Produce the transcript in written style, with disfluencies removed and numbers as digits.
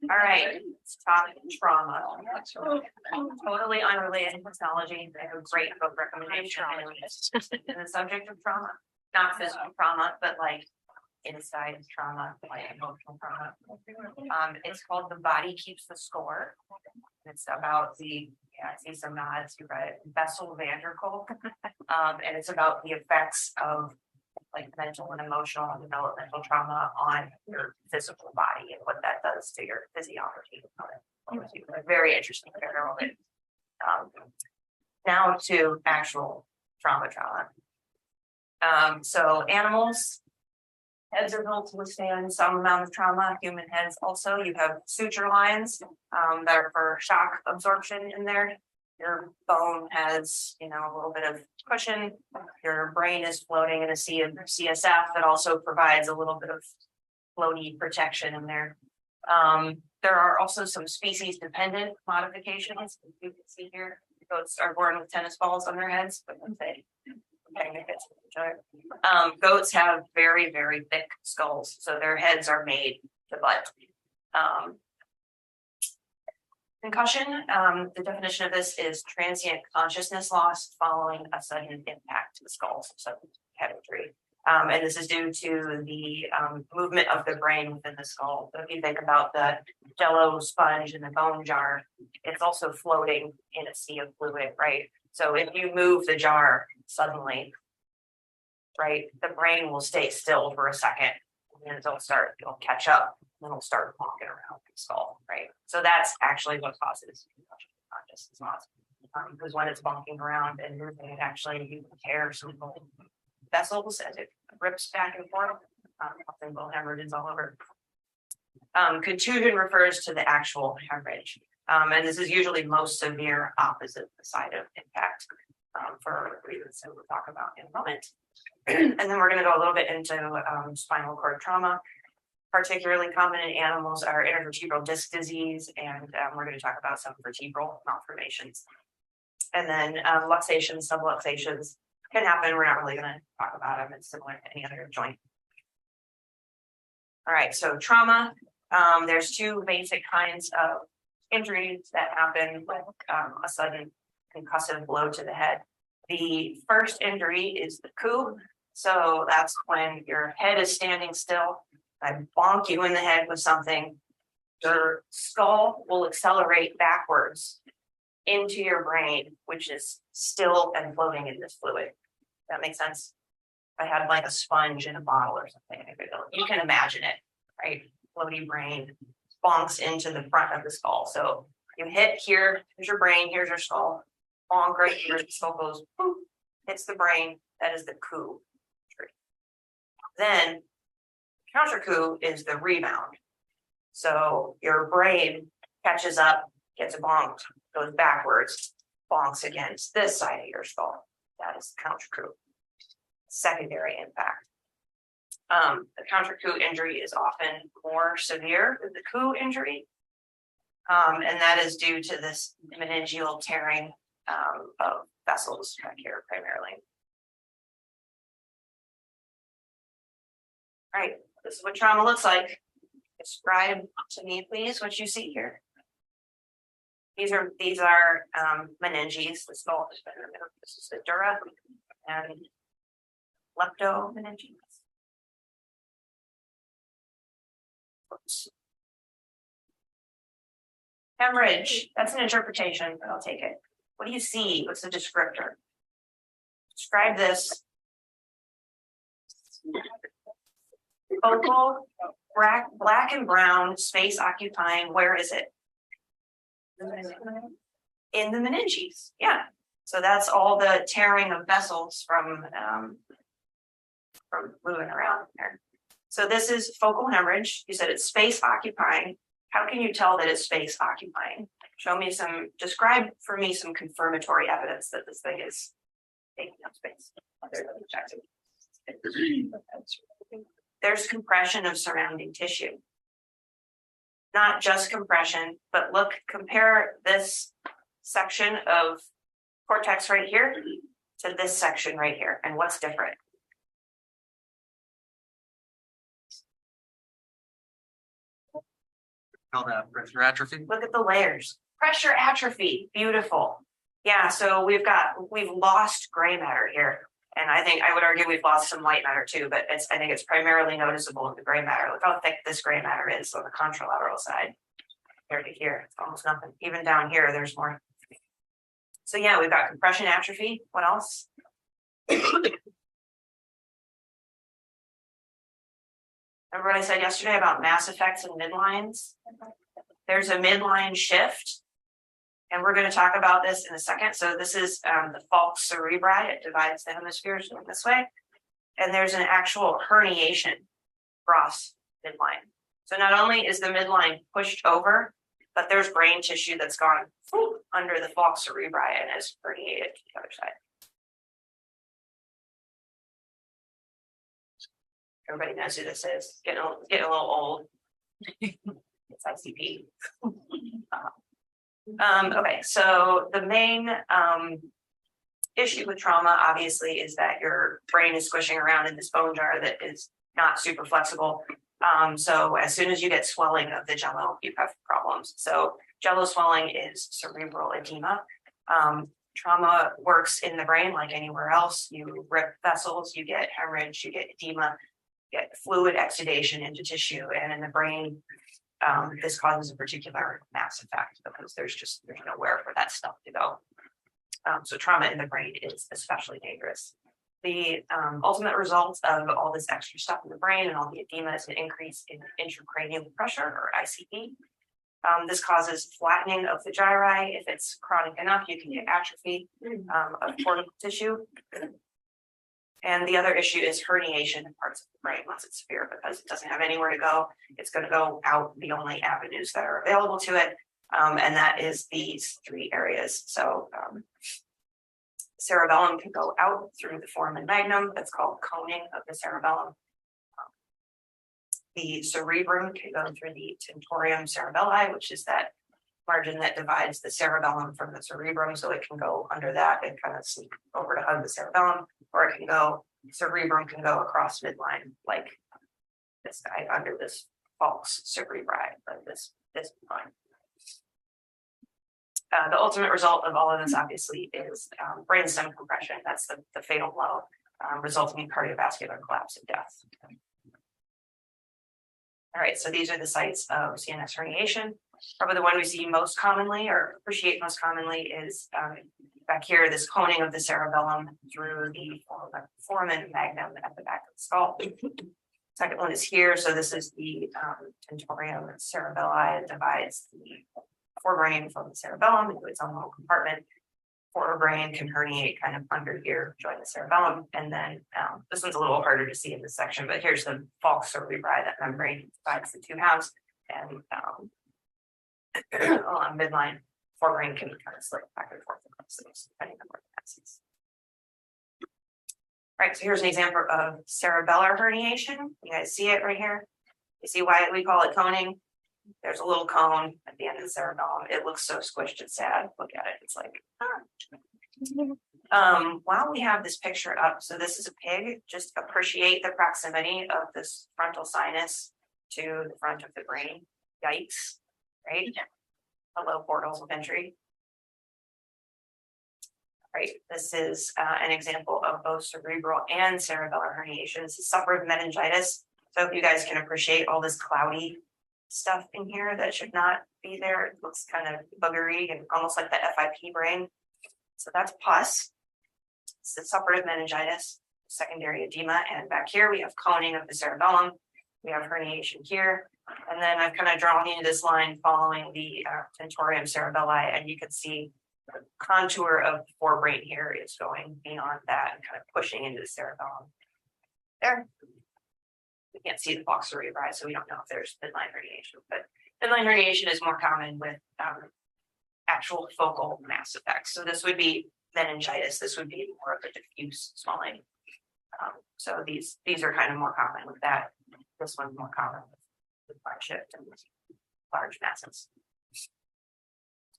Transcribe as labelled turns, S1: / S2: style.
S1: All right, let's talk trauma. Totally unrelated to pathology. I have a great book recommendation in the subject of trauma, not physical trauma, but like inside trauma, like emotional trauma. It's called The Body Keeps the Score. It's about I see some nods, you read it, Bessel van der Kolk. And it's about the effects of like mental and emotional and developmental trauma on your physical body and what that does to your physiology. Very interesting. Now to actual trauma. So animals, heads are built to withstand some amount of trauma. Human heads also. You have suture lines that are for shock absorption in there. Your bone has, a little bit of cushion. Your brain is floating in a sea of CSF that also provides a little bit of floaty protection in there. There are also some species-dependent modifications. You can see here, goats are born with tennis balls on their heads, but goats have very, very thick skulls, so their heads are made to butt. Concussion, the definition of this is transient consciousness loss following a sudden impact to the skull, so sudden head injury. And this is due to the movement of the brain within the skull. So if you think about the Jello sponge in the bone jar, it's also floating in a sea of fluid, right? So if you move the jar suddenly, right, the brain will stay still for a second, and then it'll catch up, and then it'll start walking around the skull, right? So that's actually what causes concussion consciousness loss. Because when it's bonking around and moving, it actually you can tear some vessels as it rips back and forth. Often bone hemorrhages all over. Contusion refers to the actual hemorrhage, and this is usually most severe opposite the side of impact for reasons that we'll talk about in a moment. And then we're going to go a little bit into spinal cord trauma. Particularly common in animals are intervertebral disc disease, and we're going to talk about some vertebral malformations. And then luxations, subluxations can happen. We're not really going to talk about them. It's similar to any other joint. All right, so trauma. There's two basic kinds of injuries that happen with a sudden concussive blow to the head. The first injury is the coup. So that's when your head is standing still. I bonk you in the head with something. Your skull will accelerate backwards into your brain, which is still and floating in this fluid. That makes sense? If I had like a sponge in a bottle or something, you can imagine it, right? Floaty brain bonks into the front of the skull. So you hit here, here's your brain, here's your skull. Bonk right here, the skull goes, boop, hits the brain. That is the coup. Then counter coup is the rebound. So your brain catches up, gets bonked, goes backwards, bonks against this side of your skull. That is the counter coup. Secondary impact. The counter coup injury is often more severe than the coup injury. And that is due to this meningeal tearing of vessels back here primarily. All right, this is what trauma looks like. Describe to me, please, what you see here. These are meninges. The skull has been removed. This is the dura and leptomeninges. Oops. Hemorrhage. That's an interpretation, but I'll take it. What do you see? What's the descriptor? Describe this. Focal, black and brown, space occupying. Where is it? In the meninges. Yeah. So that's all the tearing of vessels from moving around there. So this is focal hemorrhage. You said it's space occupying. How can you tell that it's space occupying? Describe for me some confirmatory evidence that this thing is taking up space. There's compression of surrounding tissue. Not just compression, but compare this section of cortex right here to this section right here. And what's different?
S2: Call that pressure atrophy.
S1: Look at the layers. Pressure atrophy, beautiful. Yeah, so we've lost gray matter here. And I think I would argue we've lost some white matter too, but I think it's primarily noticeable in the gray matter. Look how thick this gray matter is on the contralateral side. Compared to here, it's almost nothing. Even down here, there's more. So yeah, we've got compression atrophy. What else? Remember what I said yesterday about mass effects and midlines? There's a midline shift, and we're going to talk about this in a second. So this is the falx cerebri. It divides the hemispheres going this way. And there's an actual herniation across midline. So not only is the midline pushed over, but there's brain tissue that's gone under the falx cerebri and is herniated to the other side. Everybody knows who this is. Getting a little old. It's ICP. Okay, so the main issue with trauma, obviously, is that your brain is squishing around in this bone jar that is not super flexible. So as soon as you get swelling of the jello, you have problems. So jello swelling is cerebral edema. Trauma works in the brain like anywhere else. You rip vessels, you get hemorrhage, you get edema, you get fluid exudation into tissue, and in the brain, this causes a particular mass effect because there's nowhere for that stuff to go. So trauma in the brain is especially dangerous. The ultimate result of all this extra stuff in the brain and all the edema is an increase in intracranial pressure, or ICP. This causes flattening of the gyri. If it's chronic enough, you can get atrophy of cortical tissue. And the other issue is herniation in parts of the brain once it's severe, because it doesn't have anywhere to go. It's going to go out the only avenues that are available to it, and that is these three areas. So cerebellum can go out through the foramen magnum. That's called coning of the cerebellum. The cerebrum can go through the tentorium cerebelli, which is that margin that divides the cerebellum from the cerebrum. So it can go under that and kind of sneak over to hug the cerebellum, or it can go, cerebrum can go across midline, like this guy under this falx cerebri, like this line. The ultimate result of all of this, obviously, is brainstem compression. That's the fatal blow, resulting in cardiovascular collapse and death. All right, so these are the sites of CNS herniation. Probably the one we see most commonly or appreciate most commonly is back here, this coning of the cerebellum through the foramen magnum at the back of the skull. Second one is here. So this is the tentorium cerebelli. It divides the forebrain from the cerebellum into its own little compartment. Forebrain can herniate kind of under here, join the cerebellum. And then this one's a little harder to see in this section, but here's the falx cerebri, that membrane divides the two halves. And along midline, forebrain can kind of slip back and forth across those, depending on where the mass is. All right, so here's an example of cerebellar herniation. You guys see it right here? You see why we call it coning? There's a little cone at the end of the cerebellum. It looks so squished and sad. Look at it. It's like, while we have this picture up, so this is a pig, just appreciate the proximity of this frontal sinus to the front of the brain. Yikes, right? Hello, portals of entry. Right, this is an example of both cerebral and cerebellar herniation. This is suffered meningitis. So if you guys can appreciate all this cloudy stuff in here that should not be there. It looks kind of buggery and almost like the FIP brain. So that's pus. It's the suppurative meningitis, secondary edema, and back here we have coning of the cerebellum. We have herniation here, and then I've kind of drawn you this line following the tentorium cerebelli, and you can see the contour of the forebrain here is going beyond that and kind of pushing into the cerebellum. There. We can't see the falx cerebri, so we don't know if there's midline herniation, but midline herniation is more common with actual focal mass effects. So this would be meningitis. This would be more of a diffuse swelling. So these are kind of more common with that. This one's more common with large shift and large masses.